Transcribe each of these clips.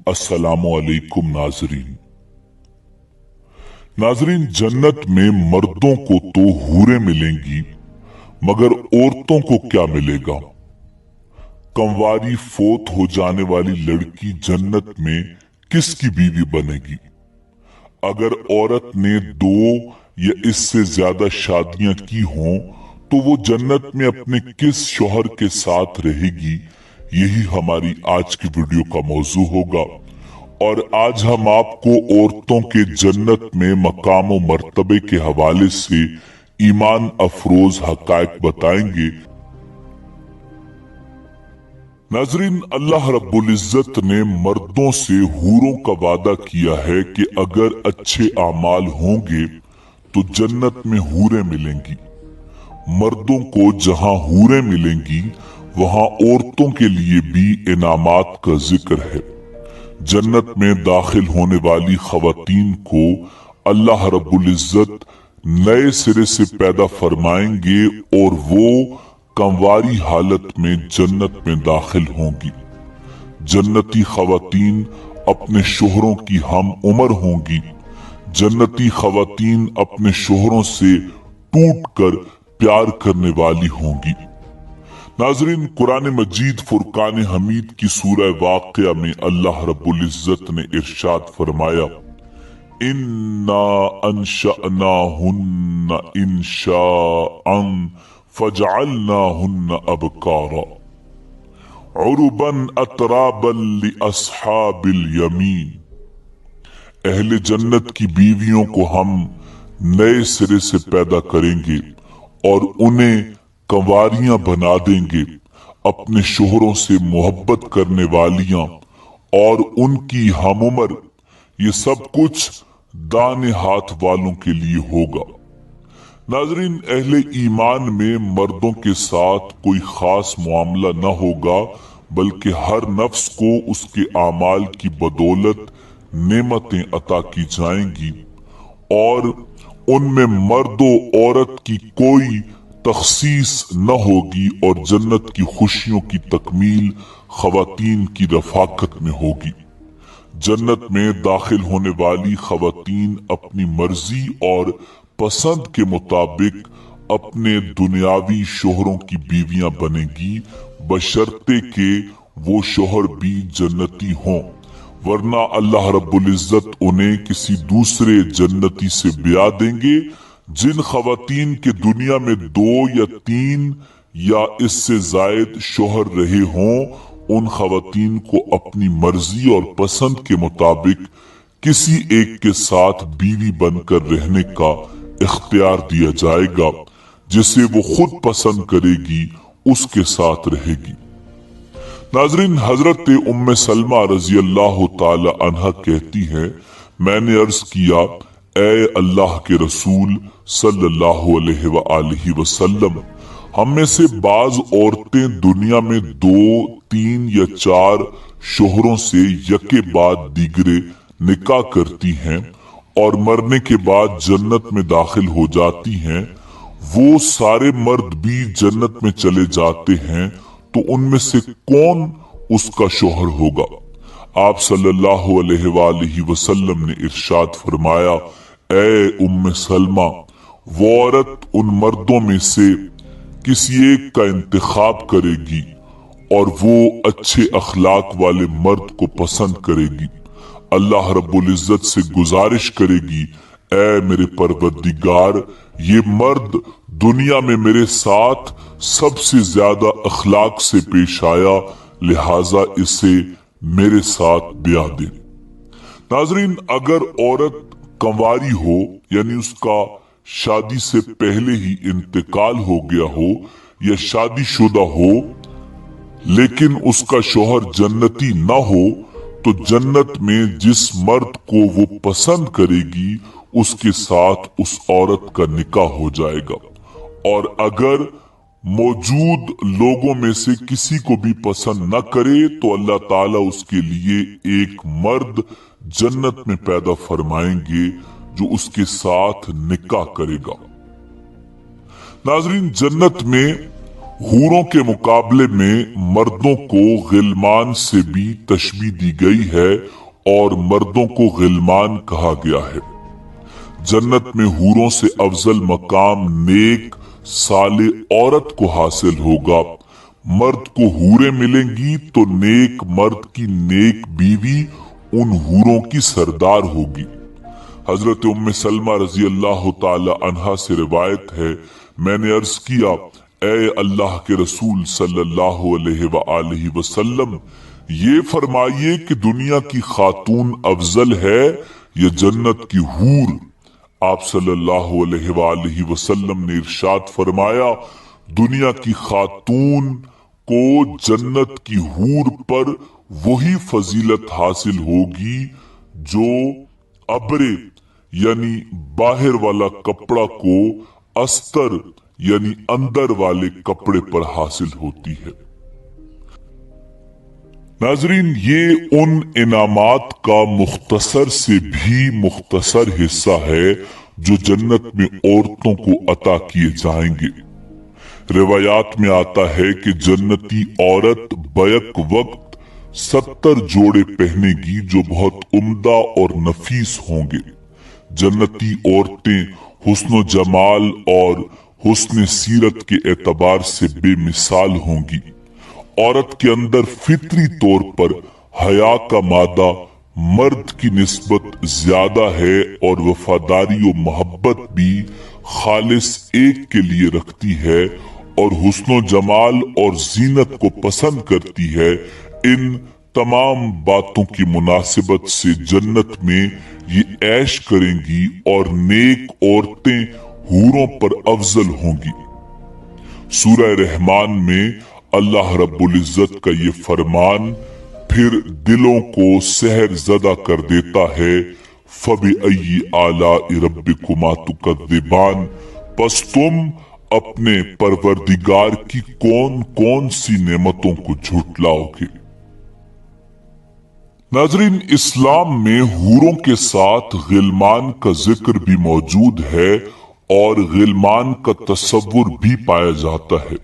अस्सलामुअलैकुम नाजरीन, जन्नत में मर्दों को तो हूरें मिलेंगी, मगर औरतों को क्या मिलेगा? कंवारी फोत हो जाने वाली लड़की जन्नत में किसकी बीवी बनेगी? अगर औरत ने 2 या इससे ज्यादा शादियां की हों तो वो जन्नत में अपने किस शौहर के साथ रहेगी? यही हमारी आज की वीडियो का मौजू होगा। और आज हम आपको औरतों के जन्नत में मकाम व मर्तबे के हवाले से ईमान अफरोज हकायक बताएंगे। नाजरीन, अल्लाह रब्बुल इज्जत ने मर्दों से हूरों का वादा किया है कि अगर अच्छे आमाल होंगे तो जन्नत में हूरें मिलेंगी। मर्दों को जहां हूरें मिलेंगी वहां औरतों के लिए भी इनामात का जिक्र है। जन्नत में दाखिल होने वाली खवातीन को अल्लाह रब्बुल इज्जत नए सिरे से पैदा फरमाएंगे और वो कंवारी हालत में जन्नत में दाखिल होंगी। जन्नती खवातीन अपने शोहरों की हम उम्र होंगी। जन्नती खवातीन अपने शोहरों से टूटकर प्यार करने वाली होंगी। नाजरीन, कुरान मजीद फुरकान हमीद की सूरह वाक़िया में अल्लाह रब्बुल इज्जत ने इरशाद फरमाया, इन्ना अंशअनाहुन्ना इंशाअन फजअलनाहुन्ना अबकारा उरुबन अतराबन लिअस्हाबिल यमीन। अहले जन्नत की बीवियों को हम नए सिरे से पैदा करेंगे और उन्हें कंवारियां बना देंगे, अपने शोहरों से मोहब्बत करने वालियां और उनकी हम उम्र। ये सब कुछ दाने हाथ वालों के लिए होगा। नाजरीन, अहले ईमान में मर्दों के साथ कोई खास मामला न होगा, बल्कि हर नफ्स को उसके आमाल की बदौलत नेमतें अता की जाएंगी और उनमें मर्दो औरत की कोई तखसीस न होगी और जन्नत की खुशियों की तकमील खवातीन की रफाकत में होगी। जन्नत में दाखिल होने वाली खवातीन अपनी मर्जी और पसंद के मुताबिक अपने दुनियावी शोहरों की बीवियां बनेगी, बशर्ते के वो शोहर भी जन्नती हों, वरना अल्लाह रब्बुल इज्जत उन्हें किसी दूसरे जन्नती से ब्याह देंगे। जिन खवातीन के दुनिया में 2 या 3 या इससे जायद शोहर रहे हों, उन खवातीन को अपनी मर्जी और पसंद के मुताबिक किसी एक के साथ बीवी बनकर रहने का इख्तियार दिया जाएगा। जिसे वो खुद पसंद करेगी उसके साथ रहेगी। नाजरीन, हजरत उम्मे सलमा रजी अल्लाह ताला अन्हा कहती है, मैंने अर्ज किया, ए अल्लाह के रसूल सल्लल्लाहु अलैहि वसल्लम, हम में से बाज औरतें दुनिया में 2, 3 या 4 शोहरों से यके बाद दीगरे निकाह करती हैं और मरने के बाद जन्नत में दाखिल हो जाती हैं। वो सारे मर्द भी जन्नत में चले जाते हैं, तो उनमें से कौन उसका शोहर होगा? आप सल्लल्लाहु अलैहि वसल्लम ने इरशाद फरमाया, ए उम्मे सलमा, वो औरत उन मर्दों में से किसी एक का इंतखाब करेगी और वो अच्छे अखलाक वाले मर्द को पसंद करेगी। अल्लाह रब्बुल इज्जत से गुजारिश करेगी, ए मेरे परवरदिगार, ये मर्द दुनिया में मेरे साथ सबसे ज्यादा अखलाक से पेश आया, लिहाजा इसे मेरे साथ ब्याह दे। नाजरीन, अगर औरत कंवारी हो, यानी उसका शादी से पहले ही इंतकाल हो गया हो या शादीशुदा हो, लेकिन उसका शौहर जन्नती न हो, तो जन्नत में जिस मर्द को वो पसंद करेगी उसके साथ उस औरत का निकाह हो जाएगा। और अगर मौजूद लोगों में से किसी को भी पसंद न करे तो अल्लाह ताला उसके लिए एक मर्द जन्नत में पैदा फरमाएंगे जो उसके साथ निकाह करेगा। नाजरीन, जन्नत में حوروں کے مقابلے میں مردوں کو غلمان سے بھی تشبیہ دی گئی ہے اور مردوں کو غلمان کہا گیا ہے۔ جنت میں حوروں سے افضل مقام نیک صالح عورت کو حاصل ہوگا۔ مرد کو حوریں ملیں گی تو نیک مرد کی نیک بیوی ان حوروں کی سردار ہوگی۔ حضرت ام سلمہ رضی اللہ تعالی عنہا سے روایت ہے، میں نے عرض کیا، اے اللہ کے رسول صلی اللہ علیہ وآلہ وسلم، یہ فرمائیے کہ دنیا کی خاتون افضل ہے یا جنت کی حور؟ آپ صلی اللہ علیہ وآلہ وسلم نے ارشاد فرمایا، دنیا کی خاتون کو جنت کی حور پر وہی فضیلت حاصل ہوگی جو ابرے یعنی باہر والا کپڑا کو استر یعنی اندر والے کپڑے پر حاصل ہوتی ہے۔ ناظرین، یہ ان انعامات کا مختصر سے بھی مختصر حصہ ہے جو جنت میں عورتوں کو عطا کیے جائیں گے۔ روایات میں آتا ہے کہ جنتی عورت بیک وقت 70 جوڑے پہنے گی جو بہت عمدہ اور نفیس ہوں گے۔ جنتی عورتیں حسن و جمال اور حسن سیرت کے اعتبار سے بے مثال ہوں گی۔ عورت کے اندر فطری طور پر حیا کا مادہ مرد کی نسبت زیادہ ہے اور وفاداری و محبت بھی خالص ایک کے لیے رکھتی ہے اور حسن و جمال اور زینت کو پسند کرتی ہے۔ ان تمام باتوں کی مناسبت سے جنت میں یہ عیش کریں گی اور نیک عورتیں حوروں پر افضل ہوں گی۔ سورہ رحمان میں اللہ رب العزت کا یہ فرمان پھر دلوں کو سحر زدہ کر دیتا ہے، فَبِأَيِّ آلَاءِ رَبِّكُمَا تُكَذِّبَانِ، پس تم اپنے پروردگار کی کون کون سی نعمتوں کو جھٹلاؤ گے۔ ناظرین، اسلام میں حوروں کے ساتھ غلمان کا ذکر بھی موجود ہے اور غلمان کا تصور بھی پایا جاتا ہے۔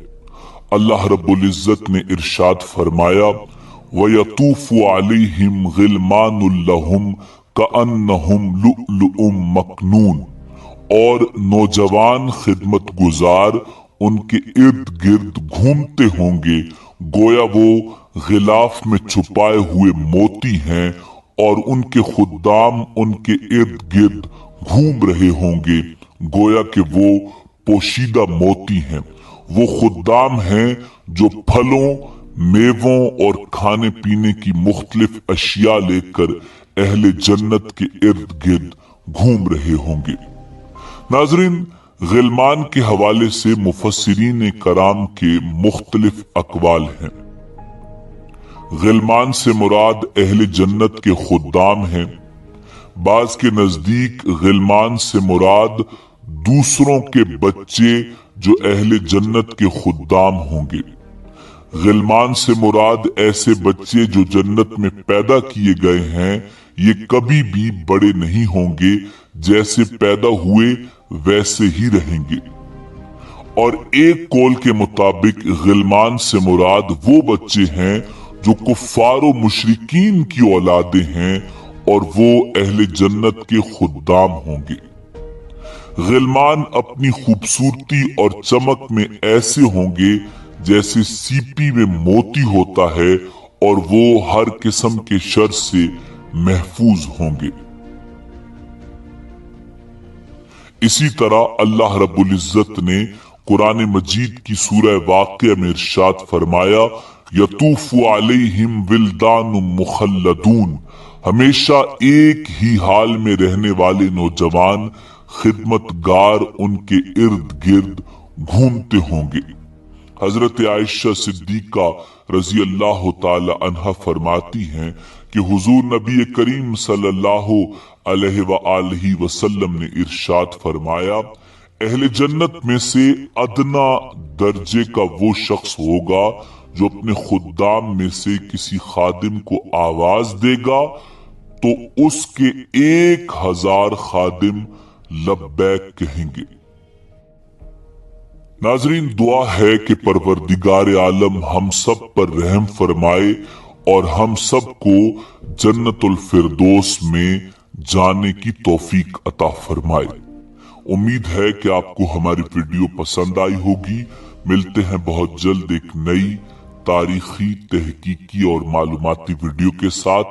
اللہ رب العزت نے ارشاد فرمایا، وَيَطُوفُ عَلَيْهِمْ غِلْمَانٌ لَهُمْ كَأَنَّهُمْ لُؤْلُؤٌ مَكْنُونٌ، اور نوجوان خدمت گزار ان کے ارد گرد گھومتے ہوں گے گویا وہ غلاف میں چھپائے ہوئے موتی ہیں، اور ان کے خدام ان کے ارد گرد گھوم رہے ہوں گے گویا کہ وہ پوشیدہ موتی ہیں۔ وہ خدام ہیں جو پھلوں، میووں اور کھانے پینے کی مختلف اشیاء لے کر اہل جنت کے ارد گرد گھوم رہے ہوں گے۔ ناظرین، غلمان کے حوالے سے مفسرین کرام کے مختلف اقوال ہیں۔ غلمان سے مراد اہل جنت کے خدام ہیں۔ بعض کے نزدیک غلمان سے مراد دوسروں کے بچے جو اہل جنت کے خدام ہوں گے۔ غلمان سے مراد ایسے بچے جو جنت میں پیدا کیے گئے ہیں، یہ کبھی بھی بڑے نہیں ہوں گے، جیسے پیدا ہوئے ویسے ہی رہیں گے۔ اور ایک قول کے مطابق غلمان سے مراد وہ بچے ہیں جو کفار و مشرکین کی اولادیں ہیں اور وہ اہل جنت کے خدام ہوں گے۔ غلمان اپنی خوبصورتی اور چمک میں ایسے ہوں گے جیسے سیپی میں موتی ہوتا ہے، اور وہ ہر قسم کے شر سے محفوظ ہوں گے۔ اسی طرح اللہ رب العزت نے قرآن مجید کی سورہ واقعہ میں ارشاد فرمایا، یطوف علیہم ولدان مخلدون، ہمیشہ ایک ہی حال میں رہنے والے نوجوان خدمت گار ان کے ارد گرد گھومتے ہوں گے۔ حضرت عائشہ صدیقہ رضی اللہ تعالی عنہا فرماتی ہیں کہ حضور نبی کریم صلی اللہ علیہ وآلہ وسلم نے ارشاد فرمایا، اہل جنت میں سے ادنا درجے کا وہ شخص ہوگا جو اپنے خدام میں سے کسی خادم کو آواز دے گا تو اس کے 1000 خادم لبیک کہیں گے۔ नाजरीन, दुआ है कि परवरदिगार आलम हम सब पर रहम फरमाए और हम सब को जन्नतुल फिरदौस में जाने की तौफीक अता फरमाए। उम्मीद है कि आपको हमारी वीडियो पसंद आई होगी। मिलते हैं बहुत जल्द एक नई तारीखी, तहकीकी और मालूमाती वीडियो के साथ।